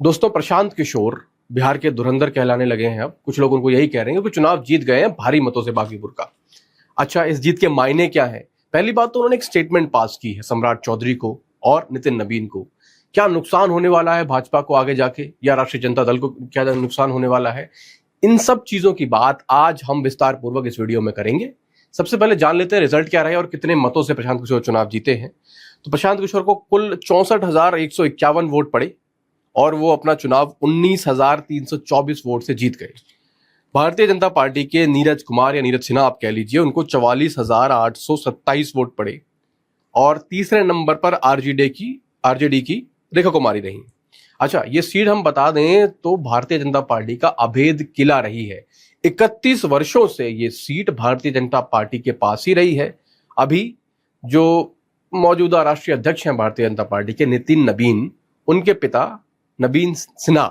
दोस्तों, प्रशांत किशोर बिहार के धुरंधर कहलाने लगे हैं। अब कुछ लोग उनको यही कह रहे हैं कि चुनाव जीत गए हैं भारी मतों से बांकीपुर का। अच्छा, इस जीत के मायने क्या है? पहली बात तो उन्होंने एक स्टेटमेंट पास की है सम्राट चौधरी को और नितिन नबीन को। क्या नुकसान होने वाला है भाजपा को आगे जाके, या राष्ट्रीय जनता दल को क्या नुकसान होने वाला है? इन सब चीजों की बात आज हम विस्तार पूर्वक इस वीडियो में करेंगे। सबसे पहले जान लेते हैं रिजल्ट क्या रहे और कितने मतों से प्रशांत किशोर चुनाव जीते हैं। तो प्रशांत किशोर को कुल 64,151 वोट पड़े और वो अपना चुनाव 19,324 वोट से जीत गए। भारतीय जनता पार्टी के नीरज कुमार या नीरज सिन्हा आप कह लीजिए, उनको 44,827 वोट पड़े और तीसरे नंबर पर आरजेडी की रेखा कुमारी रही। अच्छा, ये सीट हम बता दें तो भारतीय जनता पार्टी का अभेद किला रही है। 31 वर्षों से ये सीट भारतीय जनता पार्टी के पास ही रही है। अभी जो मौजूदा राष्ट्रीय अध्यक्ष हैं भारतीय जनता पार्टी के नितिन नबीन, उनके पिता नबीन सिन्हा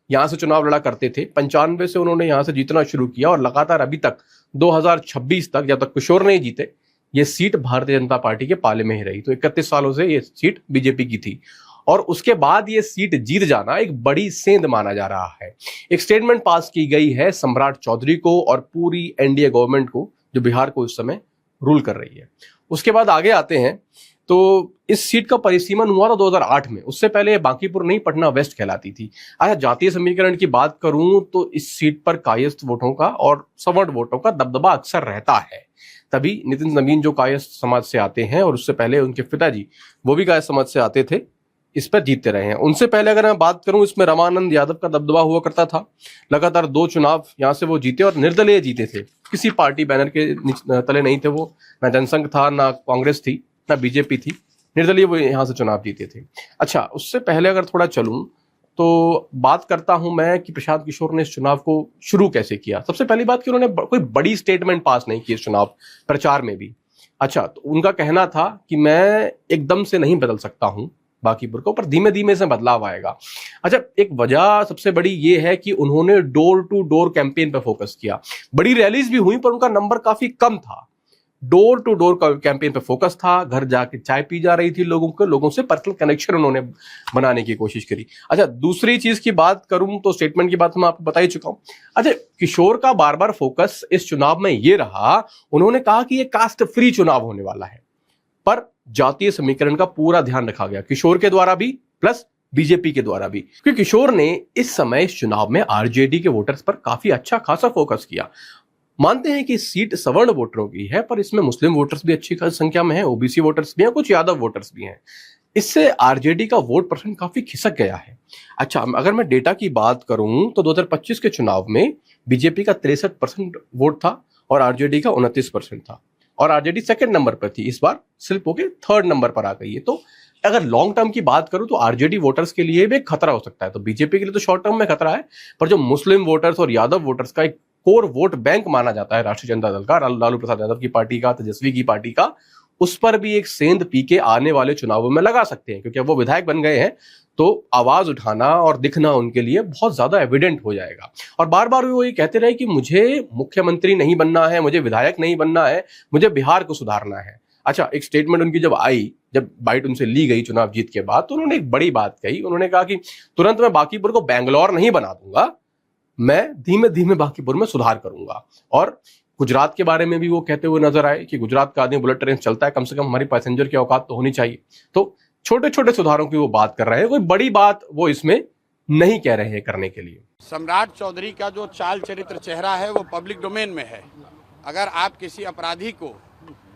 यहां से चुनाव लड़ा करते थे। 95 से उन्होंने यहां से जीतना शुरू किया और लगातार अभी तक 2026 तक, जब तक किशोर नहीं जीते, ये सीट भारतीय जनता पार्टी के पाले में ही रही। तो 31 सालों से ये सीट बीजेपी की थी और उसके बाद ये सीट जीत जाना एक बड़ी सेंध माना जा रहा है। एक स्टेटमेंट पास की गई है सम्राट चौधरी को और पूरी एनडीए गवर्नमेंट को, जो बिहार को इस समय रूल कर रही है। उसके बाद आगे आते हैं तो इस सीट का परिसीमन हुआ था 2008 में। उससे पहले बांकीपुर नहीं, पटना वेस्ट कहलाती थी। अच्छा, जातीय समीकरण की बात करूं तो इस सीट पर कायस्थ वोटों का और सवर्ण वोटों का दबदबा अक्सर रहता है। तभी नितिन नबीन जो कायस्थ समाज से आते हैं और उससे पहले उनके पिताजी वो भी कायस्थ समाज से आते थे, इस पर जीतते रहे हैं। उनसे पहले अगर मैं बात करूं, इसमें रमानंद यादव का दबदबा हुआ करता था। लगातार 2 चुनाव यहां से वो जीते और निर्दलीय जीते थे। किसी पार्टी बैनर के तले नहीं थे वो, ना जनसंघ था, ना कांग्रेस थी, ना बीजेपी थी। निर्दलीय वो यहां से चुनाव जीते थे। अच्छा, उससे पहले अगर थोड़ा चलूं तो बात करता हूं मैं कि प्रशांत किशोर ने इस चुनाव को शुरू कैसे किया। सबसे पहली बात कि उन्होंने कोई बड़ी स्टेटमेंट पास नहीं की इस चुनाव प्रचार में भी। अच्छा, तो उनका कहना था कि मैं एकदम से नहीं बदल सकता हूं बांकीपुर को, पर धीमे धीमे से बदलाव आएगा। अच्छा, एक वजह सबसे बड़ी ये है कि उन्होंने डोर टू डोर कैंपेन पर फोकस किया। बड़ी रैलीज भी हुई पर उनका नंबर काफी कम था। डोर टू डोर कैंपेन पे फोकस था। घर जाके चाय पी जा रही थी लोगों से पर्सनल कनेक्शन उन्होंने बनाने की कोशिश करी। अच्छा, दूसरी चीज की बात करूं तो स्टेटमेंट की बात मैं आपको बता ही चुका हूं। अच्छा, किशोर का बार बार फोकस इस चुनाव में ये रहा, उन्होंने कहा कि ये कास्ट फ्री चुनाव होने वाला है, पर जातीय समीकरण का पूरा ध्यान रखा गया, किशोर के द्वारा भी प्लस बीजेपी के द्वारा भी। क्योंकि किशोर ने इस समय इस चुनाव में आरजेडी के वोटर्स पर काफी अच्छा खासा फोकस किया। मानते हैं कि सीट सवर्ण वोटरों की है, पर इसमें मुस्लिम वोटर्स भी अच्छी खासी संख्या में है, ओबीसी वोटर्स भी हैं, कुछ यादव वोटर्स भी हैं। इससे आरजेडी का वोट परसेंट काफी खिसक गया है। अच्छा, अगर मैं डेटा की बात करूं तो 2025 के चुनाव में बीजेपी का 63% वोट था और आरजेडी का 29% था और आरजेडी सेकंड नंबर पर थी। इस बार स्लिप होकर थर्ड नंबर पर आ गई है। तो अगर लॉन्ग टर्म की बात करूं तो आरजेडी वोटर्स के लिए भी खतरा हो सकता है। तो बीजेपी के लिए तो शॉर्ट टर्म में खतरा है, पर जो मुस्लिम वोटर्स और यादव वोटर्स का एक कोर वोट बैंक माना जाता है राष्ट्रीय जनता दल का, लालू प्रसाद यादव की पार्टी का, तेजस्वी की पार्टी का, उस पर भी एक सेंध पी के आने वाले चुनावों में लगा सकते हैं। क्योंकि अब वो विधायक बन गए हैं तो आवाज उठाना और दिखना उनके लिए बहुत ज्यादा एविडेंट हो जाएगा। और बार बार वो ये कहते रहे कि मुझे मुख्यमंत्री नहीं बनना है, मुझे विधायक नहीं बनना है, मुझे बिहार को सुधारना है। अच्छा, एक स्टेटमेंट उनकी जब आई, जब बाइट उनसे ली गई चुनाव जीत के बाद, तो उन्होंने एक बड़ी बात कही। उन्होंने कहा कि तुरंत मैं बांकीपुर को बैंगलोर नहीं बना दूंगा, मैं धीमे धीमे बांकीपुर में सुधार करूंगा। और गुजरात के बारे में भी वो कहते हुए नजर आए कि गुजरात का आदमी बुलेट ट्रेन चलता है, कम से कम हमारी पैसेंजर की औकात तो होनी चाहिए। तो छोटे छोटे सुधारों की वो बात कर रहे हैं, कोई बड़ी बात वो इसमें नहीं कह रहे हैं करने के लिए। सम्राट चौधरी का जो चाल चरित्र चेहरा है वो पब्लिक डोमेन में है। अगर आप किसी अपराधी को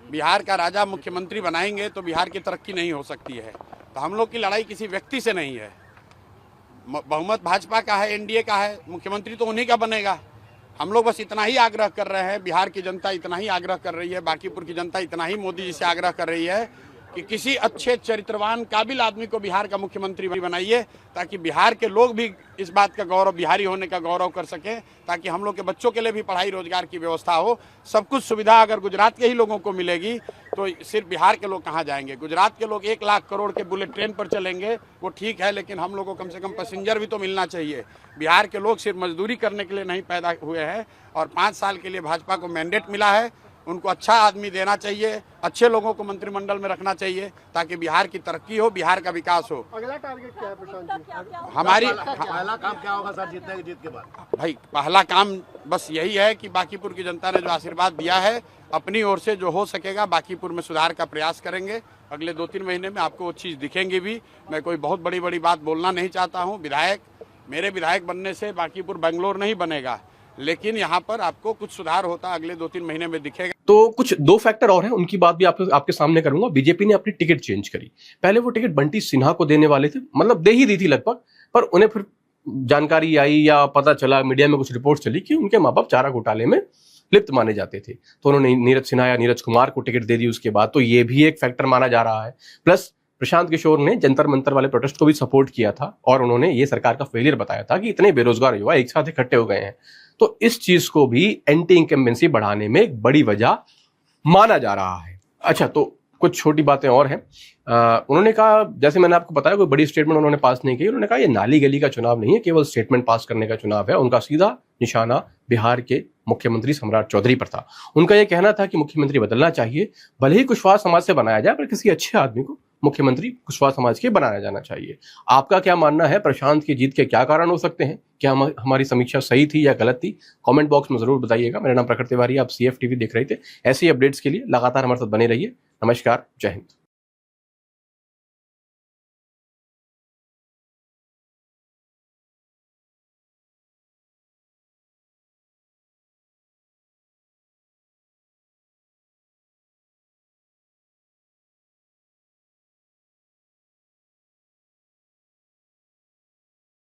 बिहार का राजा मुख्यमंत्री बनाएंगे तो बिहार की तरक्की नहीं हो सकती है। तो हम लोग की लड़ाई किसी व्यक्ति से नहीं है। बहुमत भाजपा का है, एनडीए का है, मुख्यमंत्री तो उन्हीं का बनेगा। हम लोग बस इतना ही आग्रह कर रहे हैं, बिहार की जनता इतना ही आग्रह कर रही है, बांकीपुर की जनता इतना ही मोदी जी से आग्रह कर रही है कि किसी अच्छे चरित्रवान काबिल आदमी को बिहार का मुख्यमंत्री बनाइए, ताकि बिहार के लोग भी इस बात का गौरव, बिहारी होने का गौरव कर सकें, ताकि हम लोग के बच्चों के लिए भी पढ़ाई रोजगार की व्यवस्था हो। सब कुछ सुविधा अगर गुजरात के ही लोगों को मिलेगी तो सिर्फ बिहार के लोग कहाँ जाएंगे। गुजरात के लोग 1 लाख करोड़ के बुलेट ट्रेन पर चलेंगे, वो ठीक है, लेकिन हम लोगों को कम से कम पैसेंजर भी तो मिलना चाहिए। बिहार के लोग सिर्फ मजदूरी करने के लिए नहीं पैदा हुए हैं और 5 साल के लिए भाजपा को मैंडेट मिला है। उनको अच्छा आदमी देना चाहिए, अच्छे लोगों को मंत्रिमंडल में रखना चाहिए ताकि बिहार की तरक्की हो, बिहार का विकास हो। अगला टारगेट क्या है प्रशांत जी? हमारी पहला काम क्या होगा सर जीत के बाद? भाई पहला काम बस यही है कि बांकीपुर की जनता ने जो आशीर्वाद दिया है, अपनी ओर से जो हो सकेगा बांकीपुर में सुधार का प्रयास करेंगे। अगले 2-3 महीने में आपको वो चीज़ दिखेंगी भी। मैं कोई बहुत बड़ी बात बोलना नहीं चाहता हूँ। मेरे विधायक बनने से बांकीपुर बेंगलोर नहीं बनेगा, लेकिन यहाँ पर आपको कुछ सुधार होता अगले 2-3 महीने में दिखेगा। तो कुछ 2 फैक्टर और हैं, उनकी बात भी आपके सामने करूंगा। बीजेपी ने अपनी टिकट चेंज करी। पहले वो टिकट बंटी सिन्हा को देने वाले थे, मतलब दे ही दी थी लगभग, पर उन्हें फिर जानकारी आई या पता चला, मीडिया में कुछ रिपोर्ट चली कि उनके माँ बाप चारा घोटाले में लिप्त माने जाते थे, तो उन्होंने नीरज सिन्हा या नीरज कुमार को टिकट दे दी उसके बाद। तो ये भी एक फैक्टर माना जा रहा है। प्लस प्रशांत किशोर ने जंतर मंतर वाले प्रोटेस्ट को भी सपोर्ट किया था और उन्होंने ये सरकार का फेलियर बताया था कि इतने बेरोजगार युवा एक साथ इकट्ठे हो गए हैं। तो इस चीज को भी एंटी इंकम्बेंसी बढ़ाने में एक बड़ी वजह माना जा रहा है। अच्छा, तो कुछ छोटी बातें और हैं। उन्होंने कहा, जैसे मैंने आपको बताया, कोई बड़ी स्टेटमेंट उन्होंने पास नहीं की। उन्होंने कहा ये नाली गली का चुनाव नहीं है, केवल स्टेटमेंट पास करने का चुनाव है। उनका सीधा निशाना बिहार के मुख्यमंत्री सम्राट चौधरी पर था। उनका यह कहना था कि मुख्यमंत्री बदलना चाहिए, भले ही कुशवाहा समाज से बनाया जाए, पर किसी अच्छे आदमी को मुख्यमंत्री कुशवाहा समाज के बनाया जाना चाहिए। आपका क्या मानना है? प्रशांत की जीत के क्या कारण हो सकते हैं? क्या हमारी समीक्षा सही थी या गलत थी? कमेंट बॉक्स में जरूर बताइएगा। मेरा नाम प्रखर तिवारी, आप CF TV देख रहे थे। ऐसी अपडेट्स के लिए लगातार हमारे साथ बने रहिए। नमस्कार, जय हिंद।